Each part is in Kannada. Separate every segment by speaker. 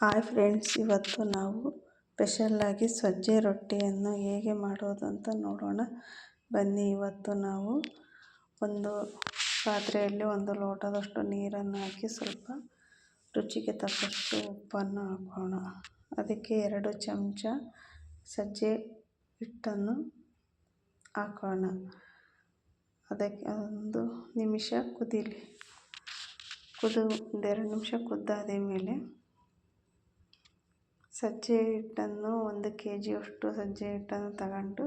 Speaker 1: ಹಾಯ್ ಫ್ರೆಂಡ್ಸ್, ಇವತ್ತು ನಾವು ಸ್ಪೆಷಲ್ಲಾಗಿ ಸಜ್ಜೆ ರೊಟ್ಟಿಯನ್ನು ಹೇಗೆ ಮಾಡೋದು ಅಂತ ನೋಡೋಣ ಬನ್ನಿ. ಇವತ್ತು ನಾವು ಒಂದು ಪಾತ್ರೆಯಲ್ಲಿ 1 ಲೋಟದಷ್ಟು ನೀರನ್ನು ಹಾಕಿ ಸ್ವಲ್ಪ ರುಚಿಗೆ ತಕ್ಕಷ್ಟು ಉಪ್ಪನ್ನು ಹಾಕೋಣ. ಅದಕ್ಕೆ 2 ಚಮಚ ಸಜ್ಜೆ ಹಿಟ್ಟನ್ನು ಹಾಕೋಣ. ಅದಕ್ಕೆ 1 ನಿಮಿಷ ಕುದೀಲಿ. 2 ನಿಮಿಷ ಕುದ್ದಾದ ಮೇಲೆ ಸಜ್ಜೆ ಹಿಟ್ಟನ್ನು 1 kgಯಷ್ಟು ಸಜ್ಜೆ ಹಿಟ್ಟನ್ನು ತಗೊಂಡು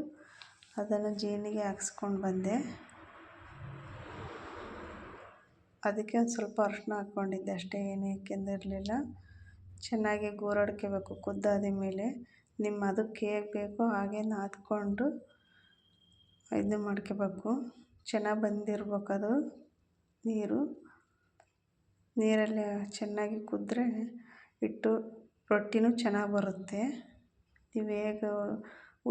Speaker 1: ಅದನ್ನು ಜೇನಿಗೆ ಹಾಕ್ಸ್ಕೊಂಡು ಬಂದೆ. ಅದಕ್ಕೆ ಒಂದು ಸ್ವಲ್ಪ ಅರಿಶಿನ ಹಾಕ್ಕೊಂಡಿದ್ದೆ ಅಷ್ಟೇ, ಏನು ಏಕೆಂದಿರಲಿಲ್ಲ. ಚೆನ್ನಾಗಿ ಗೋರಾಡ್ಕೋಬೇಕು. ಕುದ್ದಾದ ಮೇಲೆ ನಿಮ್ಮ ಅದಕ್ಕೆ ಹೇಗೆ ಬೇಕೋ ಹಾಗೆ ನಾದ್ಕೊಂಡು ಇದನ್ನು ಮಾಡ್ಕೋಬೇಕು. ಚೆನ್ನಾಗಿ ಬಂದಿರ್ಬೇಕು ಅದು ನೀರಲ್ಲಿ ಚೆನ್ನಾಗಿ ಕುದ್ರೆ ರೊಟ್ಟಿನೂ ಚೆನ್ನಾಗಿ ಬರುತ್ತೆ. ನೀವು ಹೇಗೆ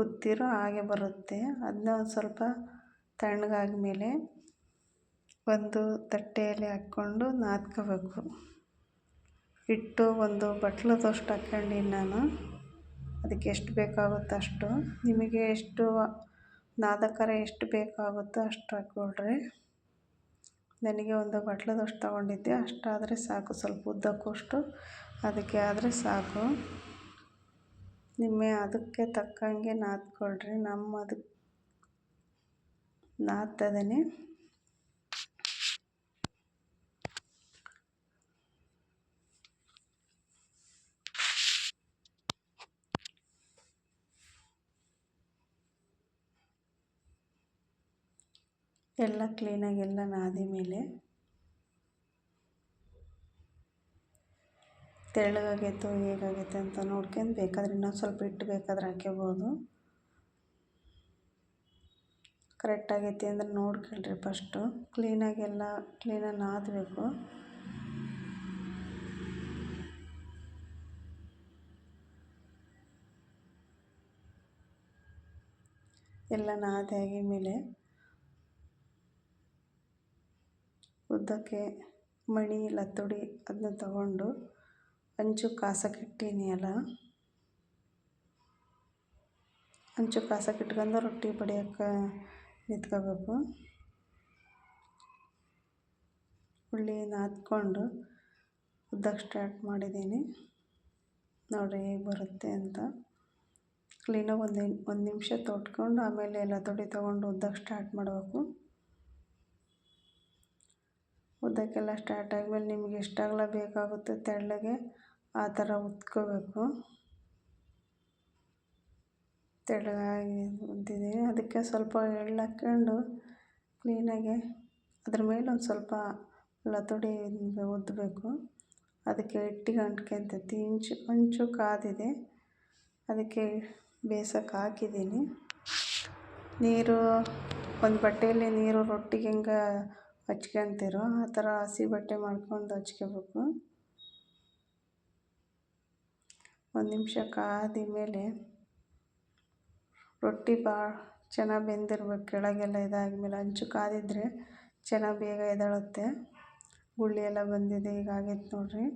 Speaker 1: ಉತ್ತೀರೋ ಹಾಗೆ ಬರುತ್ತೆ. ಅದನ್ನ ಒಂದು ಸ್ವಲ್ಪ ತಣ್ಣಗಾದ ಮೇಲೆ ಒಂದು ತಟ್ಟೆಯಲ್ಲಿ ಹಾಕ್ಕೊಂಡು ನಾದ್ಕೋಬೇಕು. ಹಿಟ್ಟು 1 ಬಟ್ಲದಷ್ಟು ಹಾಕ್ಕೊಂಡಿನಿ ನಾನು. ಅದಕ್ಕೆ ಎಷ್ಟು ಬೇಕಾಗುತ್ತೋ ಅಷ್ಟು, ನಿಮಗೆ ಎಷ್ಟು ನಾದಕರ ಎಷ್ಟು ಬೇಕಾಗುತ್ತೋ ಅಷ್ಟು ಹಾಕ್ಕೊಳ್ರಿ. ನನಗೆ 1 ಬಟ್ಲದಷ್ಟು ತೊಗೊಂಡಿದ್ದೆ, ಅಷ್ಟಾದರೆ ಸಾಕು. ಸ್ವಲ್ಪ ಉದ್ದಕ್ಕಷ್ಟು ಅದಕ್ಕೆ ಆದರೆ ಸಾಕು. ಅದಕ್ಕೆ ತಕ್ಕಂಗೆ ನಾದ್ಕೊಳ್ರಿ. ಅದಕ್ಕೆ ನಾದ್ತದೇ ಎಲ್ಲ ಕ್ಲೀನಾಗಿ ಎಲ್ಲ ನಾದಿ ಮೇಲೆ ತೆಳ್ಳಗಾಗೈತೋ ಹೇಗಾಗೈತೆ ಅಂತ ನೋಡ್ಕೊಂಡು ಬೇಕಾದ್ರೆ ಇನ್ನೊಂದು ಸ್ವಲ್ಪ ಹಿಟ್ಟು ಬೇಕಾದ್ರೆ ಹಾಕ್ಕೋಬೋದು. ಕರೆಕ್ಟಾಗೈತಿ ಅಂದರೆ ನೋಡ್ಕೊಳ್ರಿ. ಫಸ್ಟು ಕ್ಲೀನಾಗಿ ನಾದಬೇಕು. ಎಲ್ಲ ನಾದಿ ಮೇಲೆ ಉದ್ದಕ್ಕೆ ಮಣಿ ಲತ್ತುಡಿ ಅದನ್ನ ತಗೊಂಡು ಹಂಚು ಕಾಸಕ್ಕಿಟ್ಟೀನಿ. ಹಂಚು ಕಾಸಕ್ಕಿಟ್ಕೊಂಡು ರೊಟ್ಟಿ ಬಡಿಯೋಕ್ಕೆ ನಿಂತ್ಕೋಬೇಕು. ಉಳ್ಳಿ ನಾದ್ಕೊಂಡು ಉದ್ದಕ್ಕೆ ಸ್ಟಾರ್ಟ್ ಮಾಡಿದ್ದೀನಿ. ನೋಡಿರಿ ಹೇಗೆ ಬರುತ್ತೆ ಅಂತ. ಕ್ಲೀನಾಗಿ ಒಂದು ನಿಮಿಷ ತೊಟ್ಕೊಂಡು ಆಮೇಲೆ ಲತ್ತುಡಿ ತೊಗೊಂಡು ಉದ್ದಕ್ಕೆ ಸ್ಟಾರ್ಟ್ ಮಾಡಬೇಕು. ಉದ್ದಕ್ಕೆಲ್ಲ ಸ್ಟಾರ್ಟ್ ಆದಮೇಲೆ ನಿಮಗೆ ಎಷ್ಟು ಅಗಲ ಬೇಕಾಗುತ್ತೆ ತೆಳ್ಳಗೆ ಆ ಥರ ಉತ್ಕೋಬೇಕು. ತೆಳ್ಳಗಾಗಿ ಉದ್ದಿದ್ದೀನಿ. ಅದಕ್ಕೆ ಸ್ವಲ್ಪ ಎಳ್ಳು ಹಾಕ್ಕೊಂಡು ಕ್ಲೀನಾಗಿ ಅದ್ರ ಮೇಲೆ ಒಂದು ಸ್ವಲ್ಪ ಲತ್ತುಡಿ ಉದ್ದಬೇಕು. ಅದಕ್ಕೆ ಹಿಟ್ಟಿಗೆ ಅಂಟ್ಕೊಂತೈತಿ. ಹಂಚು ಕಾದಿದೆ, ಅದಕ್ಕೆ ಬೇಯಿಸೋಕೆ ಹಾಕಿದ್ದೀನಿ. ನೀರು ಒಂದು ಬಟ್ಟೆಯಲ್ಲಿ ನೀರು ರೊಟ್ಟಿಗೆ ಹೆಂಗೆ ಹಚ್ಕೊಳ್ತೀರೋ ಆ ಥರ ಹಸಿ ಬಟ್ಟೆ ಮಾಡ್ಕೊಂಡು ಹಚ್ಕೋಬೇಕು. 1 ನಿಮಿಷ ಕಾದ ಮೇಲೆ ರೊಟ್ಟಿ ಭಾಳ ಚೆನ್ನಾಗಿ ಬೆಂದಿರ್ಬೇಕು. ಕೆಳಗೆಲ್ಲ ಇದಾದ್ಮೇಲೆ ಹಂಚು ಕಾದಿದ್ರೆ ಚೆನ್ನಾಗಿ ಬೇಗ ಎದ್ದೇಳುತ್ತೆ. ಗುಳ್ಳಿ ಎಲ್ಲ ಬಂದಿದೆ, ಈಗ ಆಗೈತೆ ನೋಡಿರಿ.